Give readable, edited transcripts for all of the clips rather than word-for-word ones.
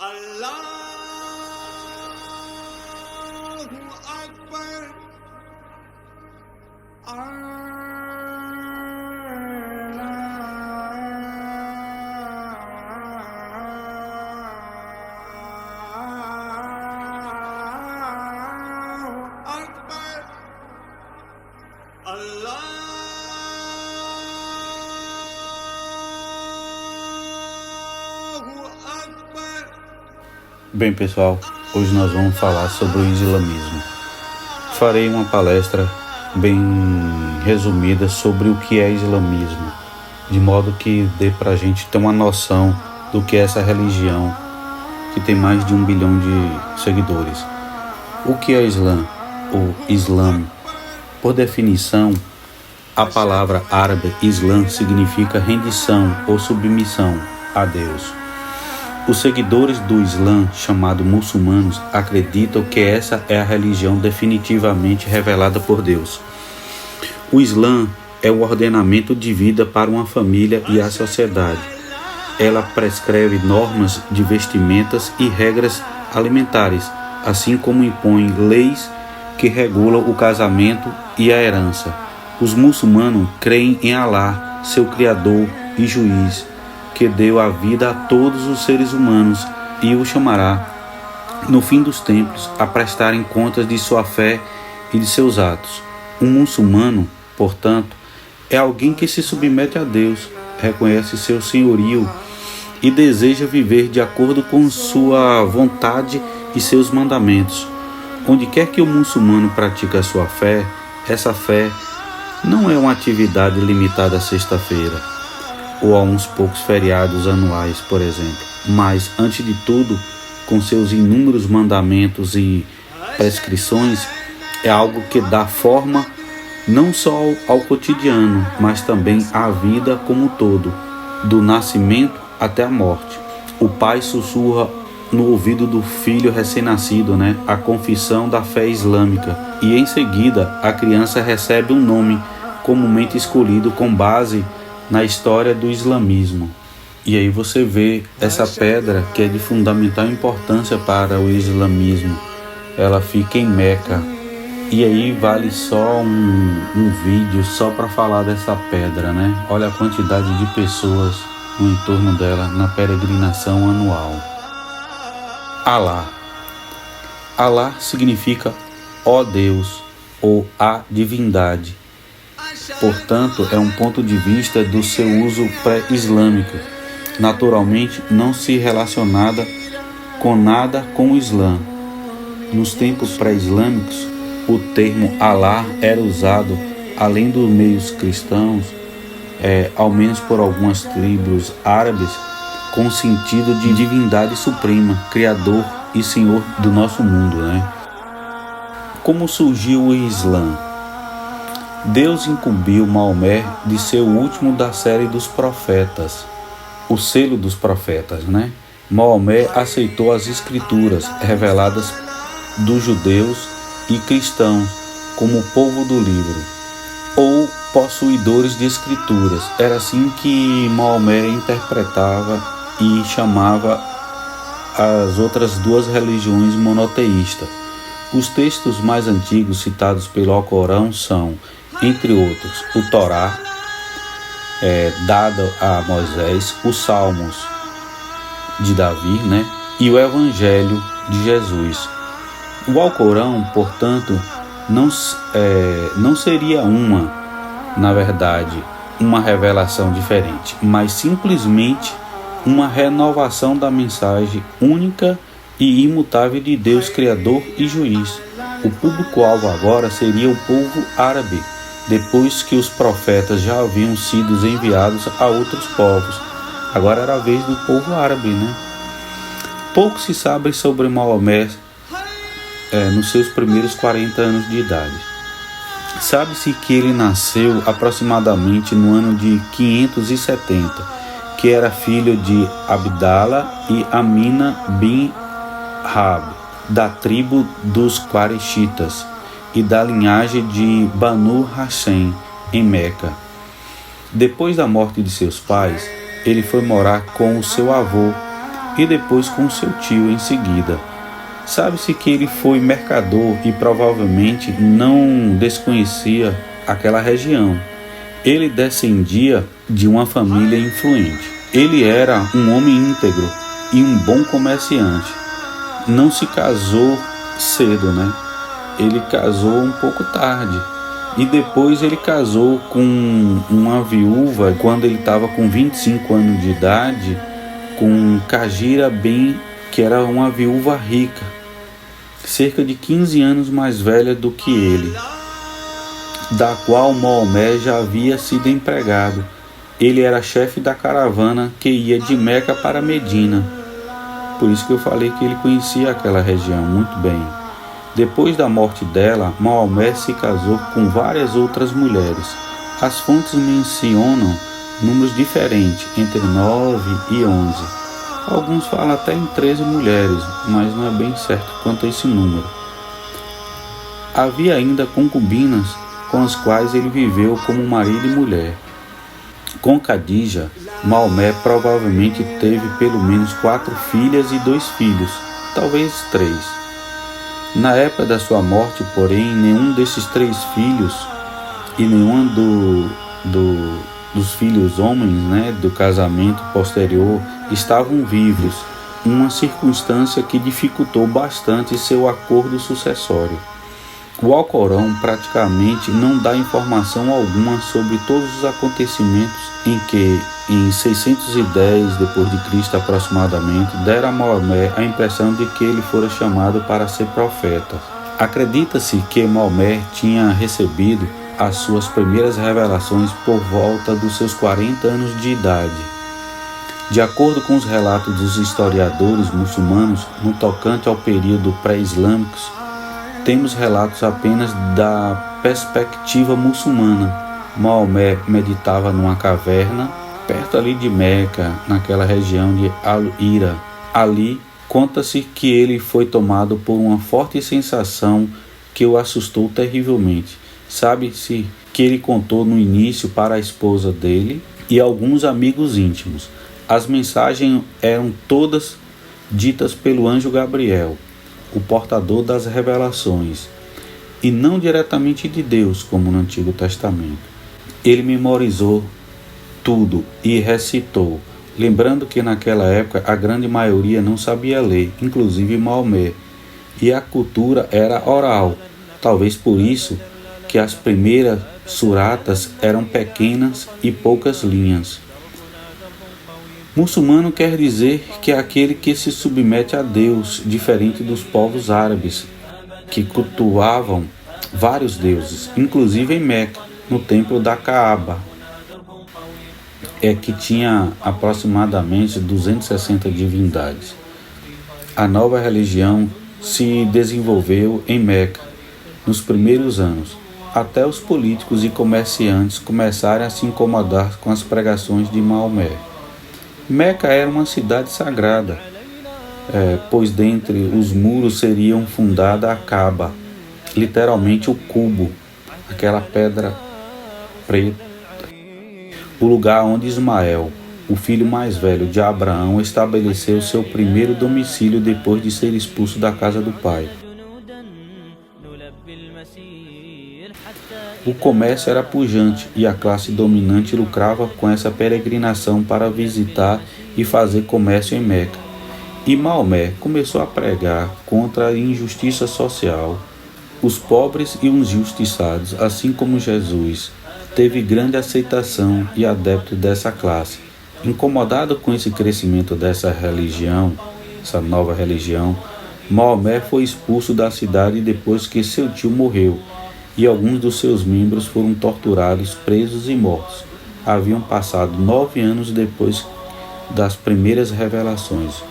Allahu Akbar. Bem, pessoal, hoje nós vamos falar sobre o islamismo. Farei uma palestra bem resumida sobre o que é islamismo, de modo que dê para a gente ter uma noção do que é essa religião que tem mais de 1 bilhão de seguidores. O que é Islã? O Islã, por definição, a palavra árabe Islã significa rendição ou submissão a Deus. Os seguidores do Islã, chamados muçulmanos, acreditam que essa é a religião definitivamente revelada por Deus. O Islã é o ordenamento de vida para uma família e a sociedade. Ela prescreve normas de vestimentas e regras alimentares, assim como impõe leis que regulam o casamento e a herança. Os muçulmanos creem em Alá, seu Criador e Juiz, que deu a vida a todos os seres humanos e o chamará, no fim dos tempos, a prestarem contas de sua fé e de seus atos. Um muçulmano, portanto, é alguém que se submete a Deus, reconhece seu senhorio e deseja viver de acordo com sua vontade e seus mandamentos. Onde quer que o muçulmano pratique a sua fé, essa fé não é uma atividade limitada à sexta-feira ou a uns poucos feriados anuais, por exemplo, mas, antes de tudo, com seus inúmeros mandamentos e prescrições, é algo que dá forma não só ao cotidiano, mas também à vida como um todo, do nascimento até a morte. O pai sussurra no ouvido do filho recém-nascido, a confissão da fé islâmica, e em seguida a criança recebe um nome comumente escolhido com base na história do islamismo. E aí você vê essa pedra que é de fundamental importância para o islamismo. Ela fica em Meca. E aí vale só um vídeo só para falar dessa pedra, Olha a quantidade de pessoas no entorno dela na peregrinação anual. Alá. Alá significa ó Deus ou a divindade. Portanto, é um ponto de vista do seu uso pré-islâmico, naturalmente não se relacionada com nada com o Islã. Nos tempos pré-islâmicos, o termo Alá era usado, além dos meios cristãos, ao menos por algumas tribos árabes, com o sentido de divindade suprema, criador e senhor do nosso mundo. Como surgiu o Islã? Deus incumbiu Maomé de ser o último da série dos profetas, o selo dos profetas, Maomé aceitou as escrituras reveladas dos judeus e cristãos como o povo do livro, ou possuidores de escrituras. Era assim que Maomé interpretava e chamava as outras duas religiões monoteístas. Os textos mais antigos citados pelo Alcorão são, entre outros, o Torá, dado a Moisés, os Salmos de Davi, e o Evangelho de Jesus. O Alcorão, portanto, não seria na verdade, uma revelação diferente, mas simplesmente uma renovação da mensagem única e imutável de Deus Criador e Juiz. O público-alvo agora seria o povo árabe, depois que os profetas já haviam sido enviados a outros povos. Agora era a vez do povo árabe, Pouco se sabe sobre Maomé nos seus primeiros 40 anos de idade. Sabe-se que ele nasceu aproximadamente no ano de 570, que era filho de Abdallah e Amina bin Rab, da tribo dos Quareshitas e da linhagem de Banu Hashim, em Meca. Depois da morte de seus pais, ele foi morar com o seu avô e depois com seu tio em seguida. Sabe-se que ele foi mercador e provavelmente não desconhecia aquela região. Ele descendia de uma família influente. Ele era um homem íntegro e um bom comerciante. Não se casou cedo, né? Ele casou um pouco tarde. E depois ele casou com uma viúva quando ele estava com 25 anos de idade, com Kajira Ben, que era uma viúva rica, cerca de 15 anos mais velha do que ele, da qual Maomé já havia sido empregado. Ele era chefe da caravana que ia de Meca para Medina. Por isso que eu falei que ele conhecia aquela região muito bem. Depois da morte dela, Maomé se casou com várias outras mulheres. As fontes mencionam números diferentes, entre 9 e 11. Alguns falam até em 13 mulheres, mas não é bem certo quanto a esse número. Havia ainda concubinas com as quais ele viveu como marido e mulher. Com Khadija, Maomé provavelmente teve pelo menos 4 filhas e 2 filhos, talvez 3. Na época da sua morte, porém, nenhum desses 3 filhos e nenhum dos filhos homens, do casamento posterior estavam vivos, uma circunstância que dificultou bastante seu acordo sucessório. O Alcorão praticamente não dá informação alguma sobre todos os acontecimentos em que, em 610 d.C. aproximadamente, dera a Maomé a impressão de que ele fora chamado para ser profeta. Acredita-se que Maomé tinha recebido as suas primeiras revelações por volta dos seus 40 anos de idade. De acordo com os relatos dos historiadores muçulmanos, no tocante ao período pré-islâmico, temos relatos apenas da perspectiva muçulmana. Maomé meditava numa caverna, perto ali de Meca, naquela região de Al-Hira. Ali, conta-se que ele foi tomado por uma forte sensação que o assustou terrivelmente. Sabe-se que ele contou no início para a esposa dele e alguns amigos íntimos. As mensagens eram todas ditas pelo anjo Gabriel, o portador das revelações, e não diretamente de Deus, como no Antigo Testamento. Ele memorizou tudo e recitou, lembrando que naquela época a grande maioria não sabia ler, inclusive Maomé, e a cultura era oral. Talvez por isso que as primeiras suratas eram pequenas e poucas linhas. Muçulmano quer dizer que é aquele que se submete a Deus, diferente dos povos árabes, que cultuavam vários deuses, inclusive em Meca, no templo da Kaaba, que tinha aproximadamente 260 divindades. A nova religião se desenvolveu em Meca nos primeiros anos, até os políticos e comerciantes começaram a se incomodar com as pregações de Maomé. Meca era uma cidade sagrada, pois dentre os muros seriam fundada a Kaaba, literalmente o cubo, aquela pedra preta, o lugar onde Ismael, o filho mais velho de Abraão, estabeleceu seu primeiro domicílio depois de ser expulso da casa do pai. O comércio era pujante e a classe dominante lucrava com essa peregrinação para visitar e fazer comércio em Meca. E Maomé começou a pregar contra a injustiça social, os pobres e os injustiçados, assim como Jesus teve grande aceitação e adepto dessa classe. Incomodado com esse crescimento dessa religião, essa nova religião, Maomé foi expulso da cidade depois que seu tio morreu, e alguns dos seus membros foram torturados, presos e mortos. Haviam passado 9 anos depois das primeiras revelações.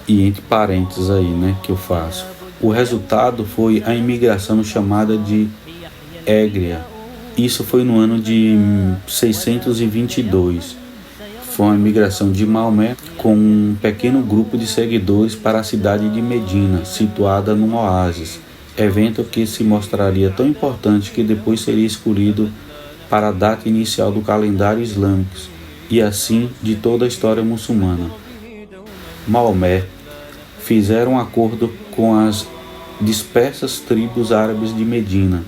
E entre parênteses aí, que eu faço. O resultado foi a imigração chamada de Égria. Isso foi no ano de 622. Foi uma imigração de Maomé com um pequeno grupo de seguidores para a cidade de Medina, situada num oásis. Evento que se mostraria tão importante que depois seria escolhido para a data inicial do calendário islâmico e assim de toda a história muçulmana. Maomé fizeram um acordo com as dispersas tribos árabes de Medina,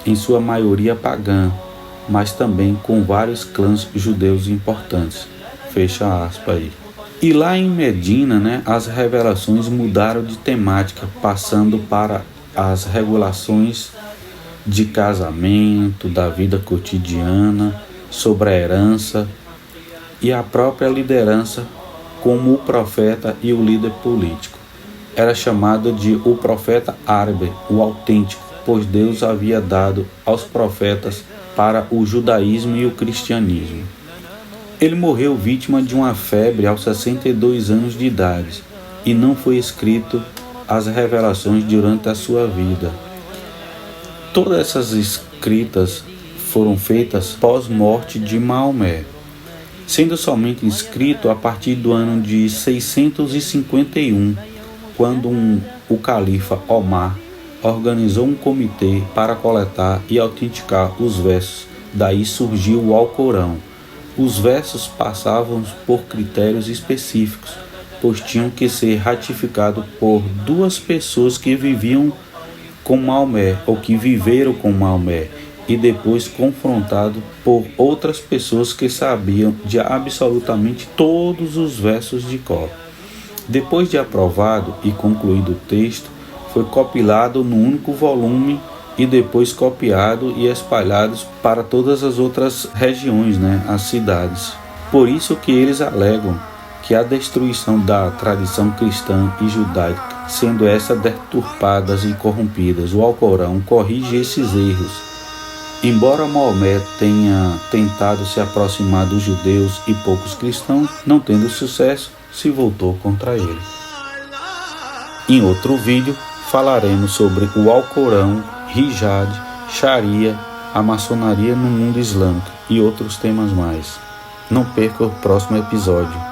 em sua maioria pagã, mas também com vários clãs judeus importantes. Fecha aspas aí. E lá em Medina, as revelações mudaram de temática, passando para as regulações de casamento, da vida cotidiana, sobre a herança e a própria liderança, como o profeta e o líder político. Era chamado de o profeta árabe, o autêntico, pois Deus havia dado aos profetas para o judaísmo e o cristianismo. Ele morreu vítima de uma febre aos 62 anos de idade e não foi escrito as revelações durante a sua vida. Todas essas escritas foram feitas pós-morte de Maomé, sendo somente escrito a partir do ano de 651, quando o califa Omar organizou um comitê para coletar e autenticar os versos. Daí surgiu o Alcorão. Os versos passavam por critérios específicos, pois tinham que ser ratificados por duas pessoas que viviam com Maomé ou que viveram com Maomé, e depois confrontado por outras pessoas que sabiam de absolutamente todos os versos de cor. Depois de aprovado e concluído o texto, foi compilado num único volume e depois copiado e espalhado para todas as outras regiões, as cidades. Por isso que eles alegam que a destruição da tradição cristã e judaica, sendo essa deturpadas e corrompidas, o Alcorão corrige esses erros. Embora Maomé tenha tentado se aproximar dos judeus e poucos cristãos, não tendo sucesso, se voltou contra ele. Em outro vídeo, falaremos sobre o Alcorão, Hijab, Sharia, a maçonaria no mundo islâmico e outros temas mais. Não perca o próximo episódio.